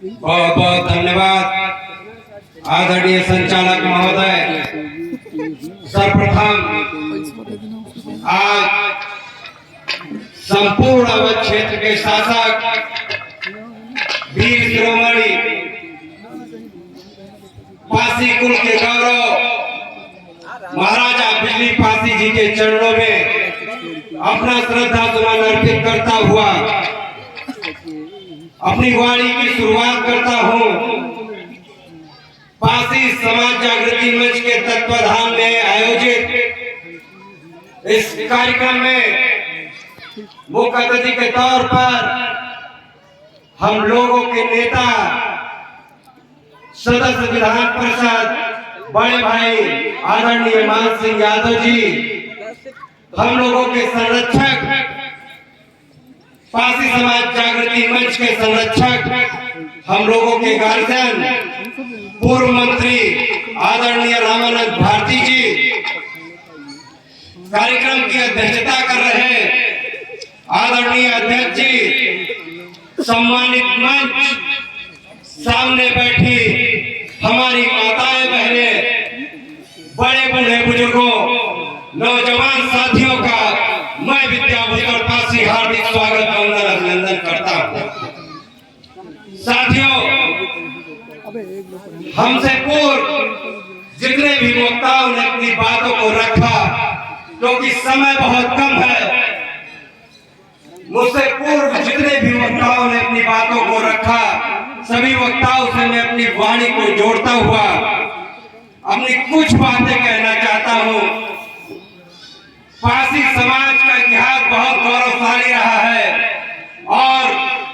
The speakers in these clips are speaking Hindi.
बहुत बहुत धन्यवाद आदरणीय संचालक महोदय। सर्वप्रथम आज संपूर्ण अवध क्षेत्र के शासक वीर शिरोमणि पासी कुल के गौरव महाराजा बिजली पासी जी के चरणों में अपना श्रद्धा सुमन अर्पित करता हुआ अपनी वाणी की शुरुआत करता हूँ। पासी समाज जागृति मंच के तत्वाधान में आयोजित इस कार्यक्रम में मुख्य अतिथि के तौर पर हम लोगों के नेता सदस्य विधान परिषद बड़े भाई आदरणीय मान सिंह यादव जी, हम लोगों के संरक्षक पासी समाज जागृति मंच के संरक्षक, हम लोगों के गार्जियन पूर्व मंत्री आदरणीय रामानंद भारती जी, कार्यक्रम की अध्यक्षता कर रहे आदरणीय अध्यक्ष जी, सम्मानित मंच, सामने बैठी हमारी माताएं बहनें, बड़े बूढ़े बुजुर्गों, नौजवान साथियों का मैं विद्याभूषण पासी हार्दिक स्वागत वंदन अभिनंदन करता हूं। साथियों, हमसे पूर्व जितने भी वक्ताओं ने अपनी बातों को रखा, क्योंकि समय बहुत कम है, मुझसे पूर्व जितने भी वक्ताओं ने अपनी बातों को रखा, सभी वक्ताओं से मैं अपनी वाणी को जोड़ता हुआ अपनी कुछ बातें कहना चाहता हूं। पासी समाज का इतिहास बहुत गौरवशाली रहा है और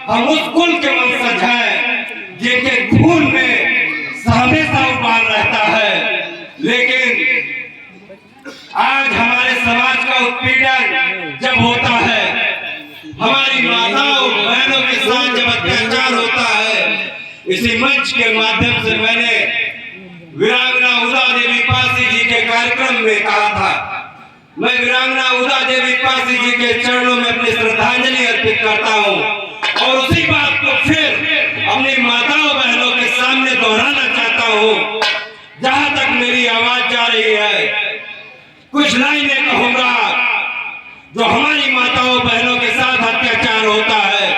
हम उस कुल के वंशज हैं जिनके खून में हमेशा उबाल रहता है, लेकिन आज हमारे समाज का उत्पीड़न जब होता है, हमारी माताओं बहनों के साथ जब अत्याचार होता है, इसी मंच के माध्यम से मैंने वीरांगना उदा देवी पासी जी के कार्यक्रम में कहा था, मैं वीरांगना उदा देवी पासी जी के चरणों में अपनी श्रद्धांजलि अर्पित करता हूं और उसी बात को फिर अपनी माताओं बहनों के सामने दोहराना चाहता हूं। जहां तक मेरी आवाज जा रही है, कुछ लाइनें कहूंगा जो हमारी माताओं बहनों के साथ अत्याचार होता है।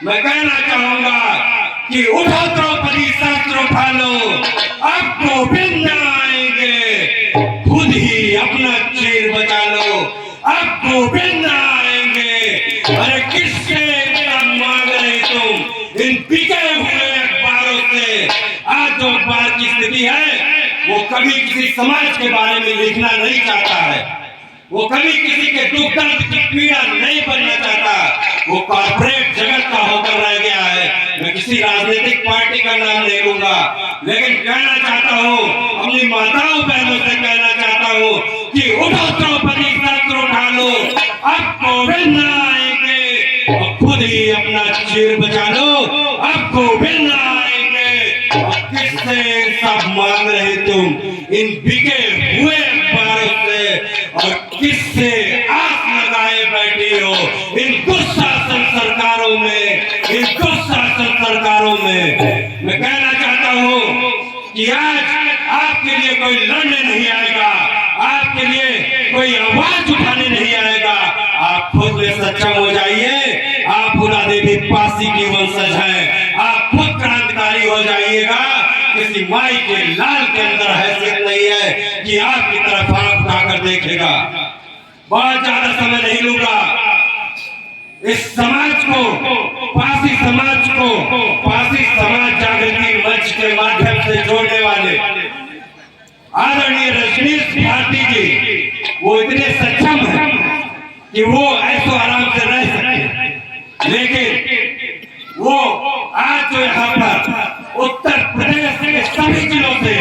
मैं कहना चाहूंगा कि उठो द्रौपदी शस्त्र उठा लो, अब गोविंद आएंगे, खुद ही अपना चीर बचा लो, अब गोविंद आएंगे। अरे किससे मांग रहे तुम इन बिके हुए अखबारों से? आज जो अखबार की स्थिति है वो कभी किसी समाज के बारे में लिखना नहीं चाहता है, वो कभी किसी के दुख दर्द की पीड़ा नहीं बनना चाहता, वो कॉर्पोरेट जगत का होकर रह गया है। मैं किसी राजनीतिक पार्टी का नाम नहीं लूंगा, लेकिन कहना चाहता हूँ, अपनी माताओं बहनों से कहना चाहता हूँ कि उठो द्रौपदी शस्त्र उठा लो, अब गोविंद आएंगे और खुद ही अपना चीर बचा लो, अब गोविंद आएंगे। और किससे सब मांग रहे तुम इन बिके हुए अखबारों से, और किससे आस लगाए बैठी हो इन दुशासन सरकारों में, इन दुशासन सरकारों में। मैं कहना चाहता हूं कि आज आपके लिए कोई लड़ने नहीं आएगा, आपके लिए कोई आवाज उठाने नहीं आएगा। आप खुद में सक्षम हो जाइए, आप उदा देवी पासी की वंशज हैं, आप खुद क्रांतिकारी हो जाइएगा। किसी माई के लाल के अंदर हैसियत नहीं है कि आपकी तरफ आंख उठाकर देखेगा। बहुत ज्यादा समय नहीं लूंगा। इस समाज को, पासी समाज को, पासी समाज जागृति मंच के माध्यम से जोड़ने वाले आदरणीय रजनीश भारती जी, वो इतने सक्षम हैं कि वो ऐसो आराम से रह सकते हैं, लेकिन वो आज जो यहाँ पर उत्तर प्रदेश के सभी जिलों से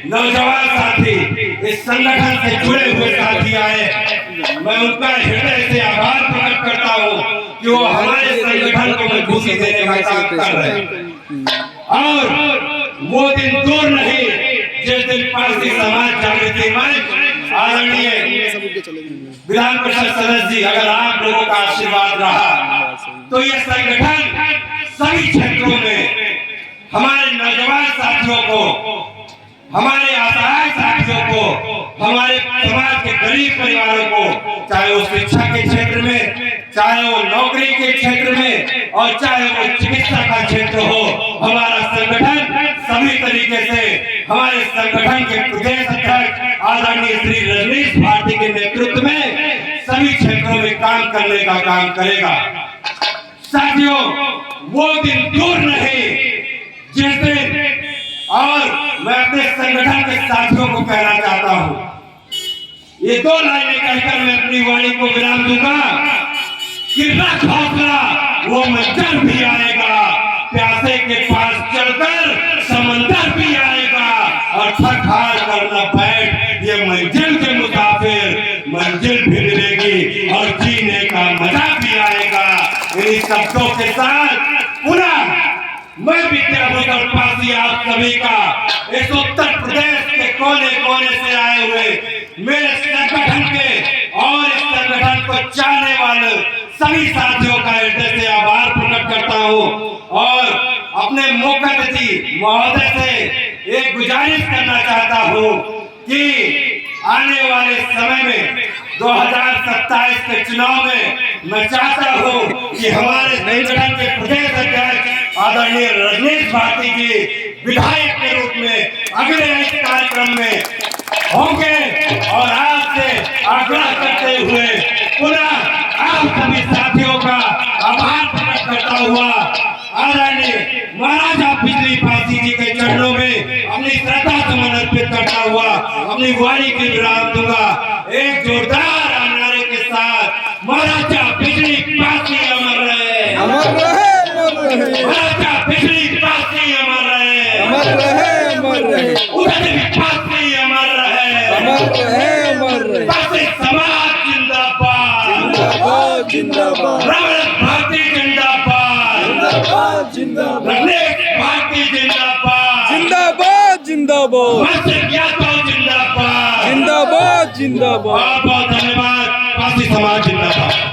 नौजवान साथी, इस संगठन से जुड़े हुए साथी आए, मैं उनका हृदय से आभार प्रकट करता हूँ कि वो हमारे संगठन को मजबूती देने का काम कर रहे हैं। और वो दिन दूर नहीं जिस दिन पासी समाज जागृति मंच आदरणीय विधान परिषद सदस्य जी, अगर आप लोगों का आशीर्वाद रहा तो ये संगठन सभी क्षेत्रों में हमारे नौजवान साथियों को, हमारे असहाय साथियों को, हमारे समाज के गरीब परिवारों को, चाहे वो शिक्षा के क्षेत्र में, चाहे वो नौकरी के क्षेत्र में, और चाहे वो चिकित्सा का क्षेत्र हो, हमारा संगठन सभी तरीके से, हमारे संगठन के प्रदेश अध्यक्ष आदरणीय श्री रजनीश भारती के नेतृत्व में सभी क्षेत्रों में काम करने का काम करेगा। साथियों, वो दिन दूर नहीं जिस दिन, और मैं अपने संगठन के साथियों को कहना चाहता हूं, ये दो लाइनें कहकर मैं अपनी वाणी को विराम दूंगा कि रख हौसला, वो मंजर भी आएगा, प्यासे के पास चलकर समंदर भी आएगा, और थक हार कर न बैठ, ये मंजिल के मुसाफिर, मंजिल भी मिलेगी और जीने का मजा भी आएगा। इन शब्दों के साथ पुनः मैं विद्याभूषण पासी आप सभी का इस उत्तर प्रदेश के कोने कोने से आए हुए मेरे संगठन के और इस संगठन को चाहने वाले सभी साथियों का हृदय से आभार प्रकट करता हूं, और अपने मुख्य अतिथि महोदय से एक गुजारिश करना चाहता हूं कि आने वाले समय में 2027 के चुनाव में मैं चाहता हूं कि हमारे संगठन के प्रदेश अध्यक्ष आदरणीय रजनीश भारती जी विधायक के रूप में अगले इस कार्यक्रम में होंगे, और आपसे आग्रह करते हुए पुनः आप सभी साथियों का आभार प्रकट करता हुआ आदरणीय महाराजा बिजली पासी जी के चरणों में अपनी श्रद्धा सुमन अर्पित करता हुआ अपनी वाणी की विराम दूंगा। एक जोरदार नारे के साथ महाराजा बिजली पासी अमर रहे, अमर रहे, महाराजा बिजली पासी अमर रहे, अमर रहे, अमर रहे, उदय पासी अमर रहे, अमर रहे, अमर रहे, पासी समाज जिंदाबाद, जिंदाबाद, जिंदाबाद, रमण भारती जिंदाबाद, जिंदाबाद, जिंदाबाद, रजनीश भारती जिंदाबाद, जिंदाबाद, जिंदाबाद, मनसुख यादव जिंदाबाद, जिंदाबाद, जिंदाबाद। बहुत बहुत धन्यवाद। पासी समाज जिंदाबाद।